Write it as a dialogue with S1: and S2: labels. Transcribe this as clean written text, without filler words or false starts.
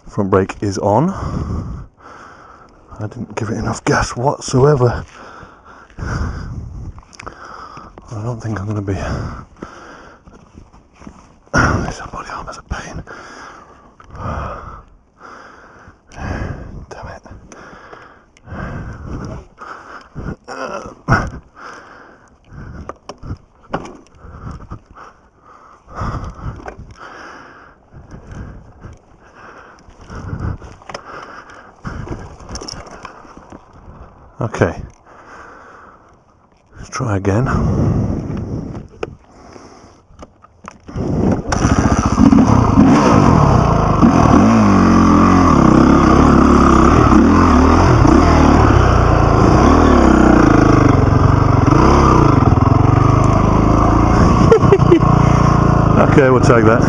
S1: Front brake is on. I didn't give it enough gas whatsoever. I don't think I'm going to be... This body arm is a pain. Damn it. Okay, let's try again. Okay, we'll take that.